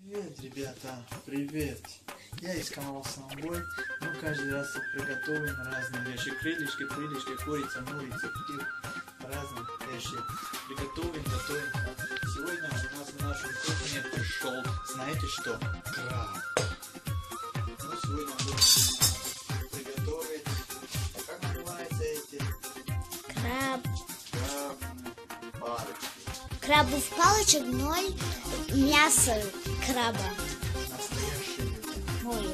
Привет, ребята, привет! Я из канала Самбой. Мы каждый раз приготовим разные вещи. Крылышки, курица, мурица, разные вещи. Готовим. Сегодня у нас в нашем кухне пришел, знаете что? Краб. Ну, сегодня мы будем приготовить. Как называются эти? Крабов палочек, ноль мясо краба. Настоящие. Ой.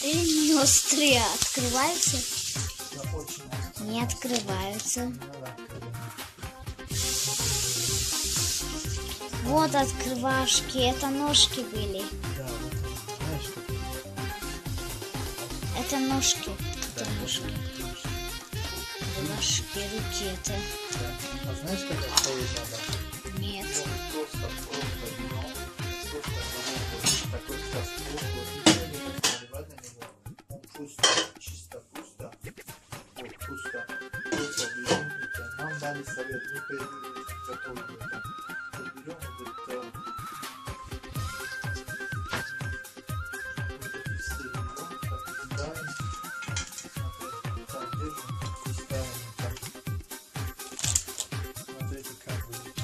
Или не острые открываются? Да, очень острые. Не открываются. Вот открывашки, это ножки были. Да, вот, знаешь, что? Это ножки. Да, Это ножки. Ножки, руки это. Да. А знаешь, как готовить надо? Нет. Просто берем, такой кастрюль, ничего не наливать на него. Он пусто, чисто пусто. Вот, пусто. Просто берем это. Нам дали совет, мы приготовили это. Берем вот это. Вот эти все берем, так и ставим. Так, держим и ставим так. Смотрите, как будет.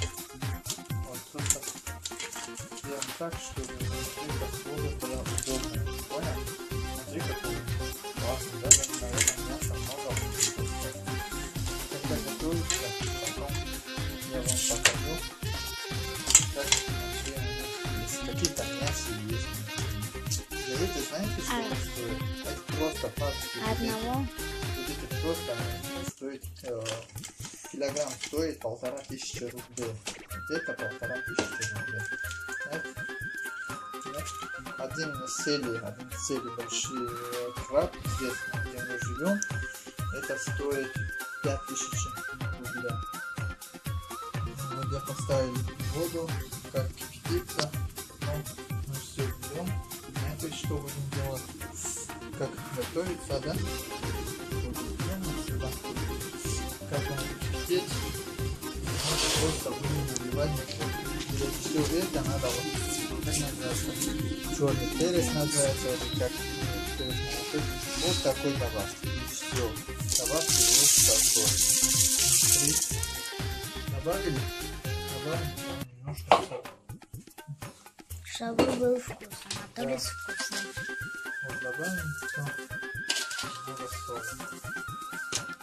Вот просто делаем так, чтобы внутри кастрюля была удобная. Понял? Смотри, какой классный, да? Наверное, мяса много будет. Когда готовится, потом я вам покажу, как если какие-то мяса есть. Вы знаете, сколько стоит? Это просто пачки. Одного. Вот это просто стоит, килограмм стоит 1500 рублей. Это 1500 рублей. Один цели большой краб здесь, где мы живем, это стоит 5000 рублей. Вот я поставил воду, как кипятится, потом мы все берем. Знаете, что будем делать? Как готовится, да? Вот берем сюда. Как он кипятит, мы просто будем наливать. Все это надо вот, как называется, черный перец называется, или как вот такой добавки. И все. Добавьте вот такой. Смотри. Добавили? Добавим немножко соли. Чтобы был вкусно, а то безвкусно. Вот добавим потом немного соли.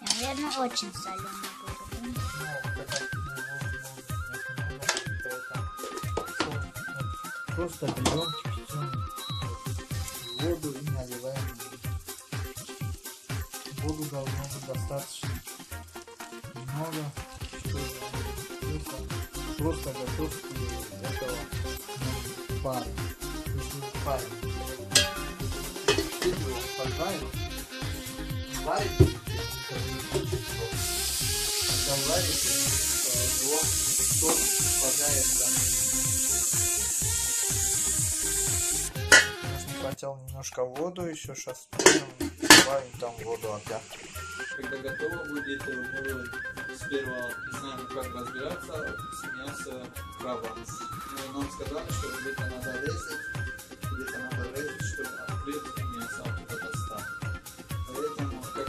Наверное, очень соленый будет. Просто берем кипятеную воду и наливаем. Воду должно быть достаточно много, чтобы просто готовки этого пара. Если парим, его пожарим, варите, когда варите, его сок попадает. Хотел немножко воду, еще сейчас добавим там воду опять. Когда готово будет, мы сперва не знаем, как разбираться с мясом краба. Но нам сказали, что где-то надо резать, чтобы открыть мясо оттуда достать. Поэтому, как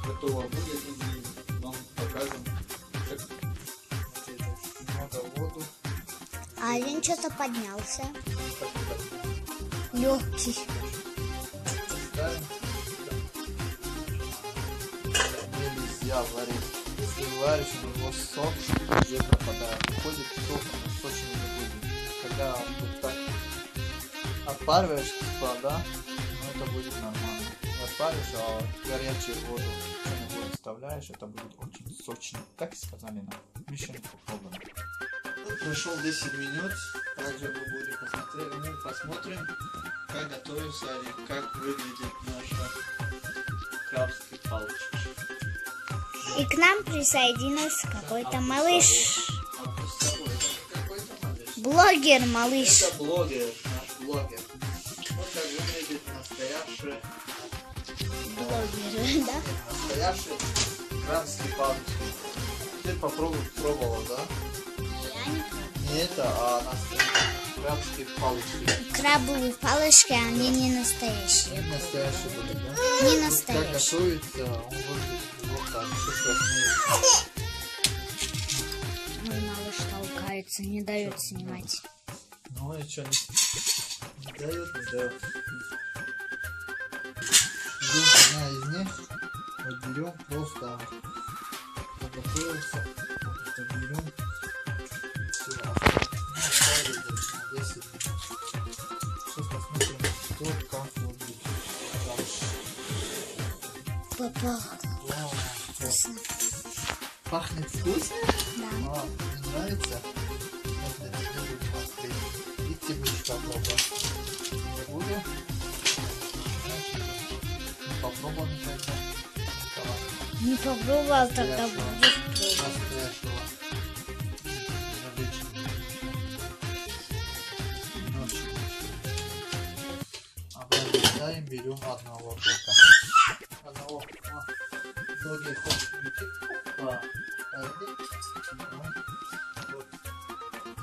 готово будет, мы вам покажем, как много воду. А один что-то поднялся. Легкий. Нельзя варить. Если варишь, у него сок уже пропадает. Уходит сок, но сочный не будет. Когда вот так отпариваешь, типа, да, ну это будет нормально. Не отпариваешь, а горячую воду, что не будет вставляешь, это будет очень сочно. Так сказали нам. Мы еще не попробуем. Прошел 10 минут, также мы будем посмотрим, как готовится или как выглядит наша крабская палочка. И к нам присоединился какой-то малыш. Блогер малыш. Это блогер, наш блогер. Вот как выглядит настоящий Блогер, да? настоящий крабские палочки. Ты пробовала, да? Я не пробовала. Не это, а крабские палочки. Крабовые палочки, они не настоящие. Не настоящие будут, да? Не Как настоящие. готовится, он выглядит вот так, еще страшнее. Мой малыш толкается, не дает снимать. Ну и что, не дает, не дает. Берем одна из них, вот берем просто, подготовился, это берем, все, оставили на 10 минут. Сейчас посмотрим, что, как выглядит дальше. Папа. Вау, Вкусно. пахнет вкусно? Да. А, мне нравится? Вот я тебе буду открыть. И ты будешь попробовать. Не буду. Не попробовал никогда. Не попробовал, тогда будешь пробовать. Настоящего. Обычного. Немножечко. Обрезаем, берем одного только. Одного. Многие хочет уйти. Вот.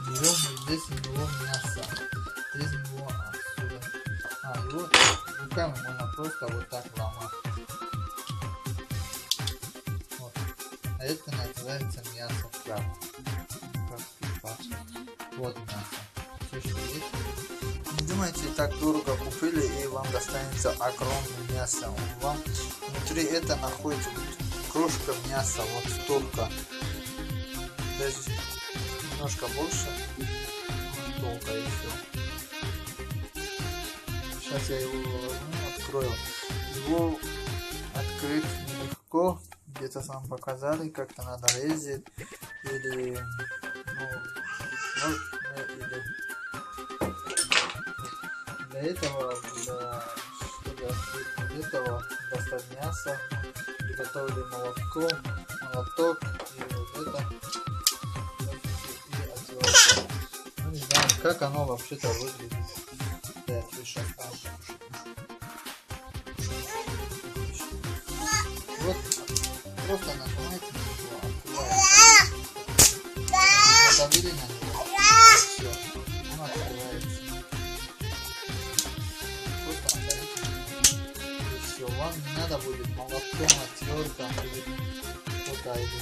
Берем здесь у него мясо. Здесь у него отсюда. Его руками можно просто вот так ломать. Вот. А это называется мясо краба. Вот мясо. Все, что есть. Не думайте, так дорого купили и вам достанется огромное мясо. Вам внутри это находится крошка мяса, вот столько. Даже немножко больше. Столько и все. Сейчас я его открою. Его открыть нелегко. Где-то нам показали, как-то надо резать. Или, или для этого, чтобы открыть для этого, достать мясо. Приготовили молоток и вот это. И отделать. Ну, не знаю, как оно вообще-то выглядит. Да, сейчас вот просто нажимаете на него, открывается. Надавили на него. Все, он открывается. Просто надавите на него. И все, вам не надо будет молотком, отвертом или что-то, или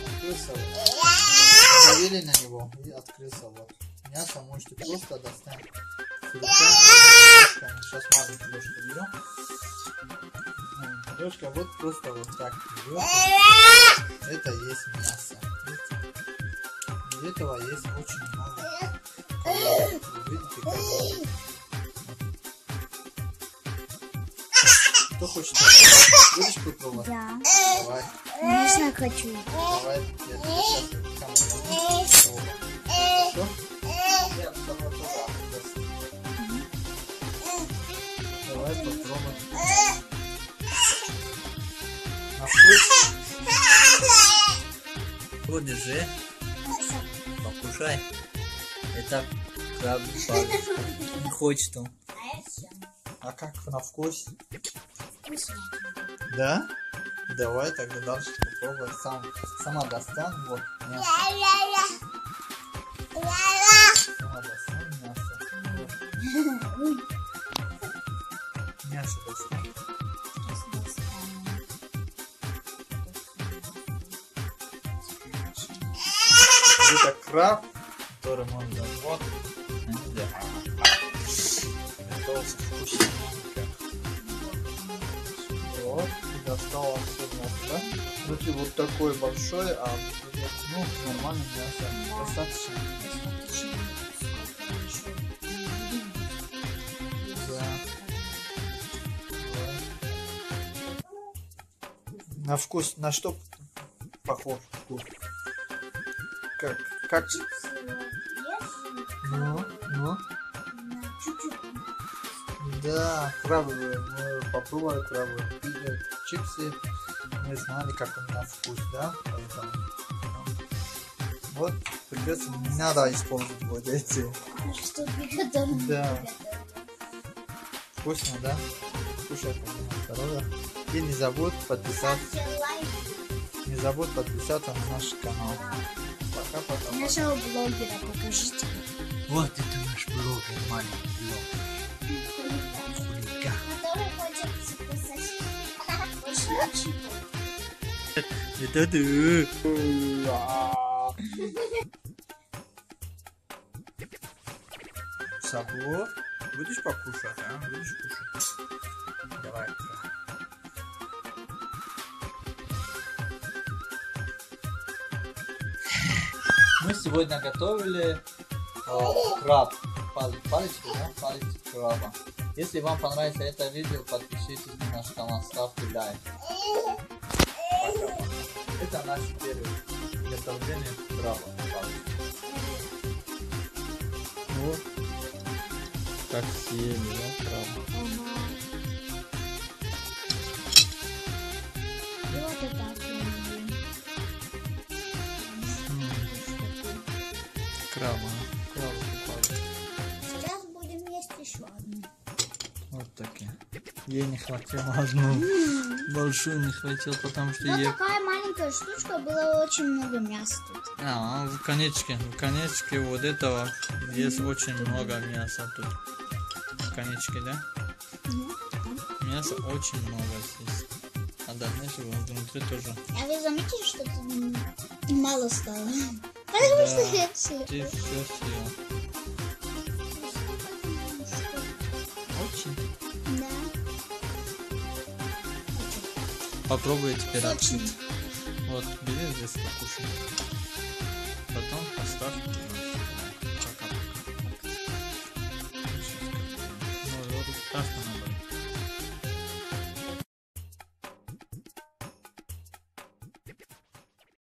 открылся вот. Надавили на него и открылся вот. Мясо можете просто достать с руками. Сейчас маленькую ложку берем. Ложка вот просто вот так берете. Это есть мясо. И этого есть очень много. Видите, как кто хочет? Будешь попробовать? Да. Давай. Конечно, хочу. Давай. Я тебе сейчас камеру возьму. Хорошо? Я с тобой туда. Давай попробуем. На вкус? Вот, держи. Покушай. Это крабовая палочка. Не хочет он. А как на вкус? Вкусно. Да? Давай тогда дальше попробуй. Сама достань. Вот мясо. Сама достань мясо. Вот. Мясо достань. Это краб, который можно вот. Готовился вкусненько. Вот, и достал все мясо, да? Внутри вот такой большой, а ну, нормальное мясо. Достаточно. Да. На вкус, на что похож вкус? Как? Ну. Чуть-чуть. Да, крабовые. Мы попробовали крабовые чипсы. Мы знали, как у меня вкус, да? Поэтому, вот, придется, не надо использовать вот эти. Что приготовили? Да. Вкусно, да? Кушай, здоровья. И не забудь подписаться. Не забудь подписаться на наш канал. Пока-пока. Нашего блогера покажите. Вот это наш блогер, маленький блог. Который хочет пососать. Больше ничего. Это ты. Сабло. Будешь покушать, а? Будешь кушать? Давай. Мы сегодня готовили краб. Палочки, да? Палочки краба. Если вам понравится это видео, подпишитесь на наш канал, ставьте лайк. Пока-пока. Это наш первый готовление краба. Вот. Как съели, да, краба? И вот это. Краба. Краба попали. Сейчас будем есть еще одну. Вот такие. Ей не хватило одну. Большую не хватило, потому что Но ей... такая маленькая штучка, было очень много мяса тут. В конечке вот этого есть очень много мяса тут. В конечке, да? Мяса очень много здесь. А дальше внутри тоже. А вы заметили, что тут мало стало? Потому что я все. Ты все съел. Очень. Да. Попробуй теперь Очень. открыть. Вот, бери здесь покушай. Потом поставь.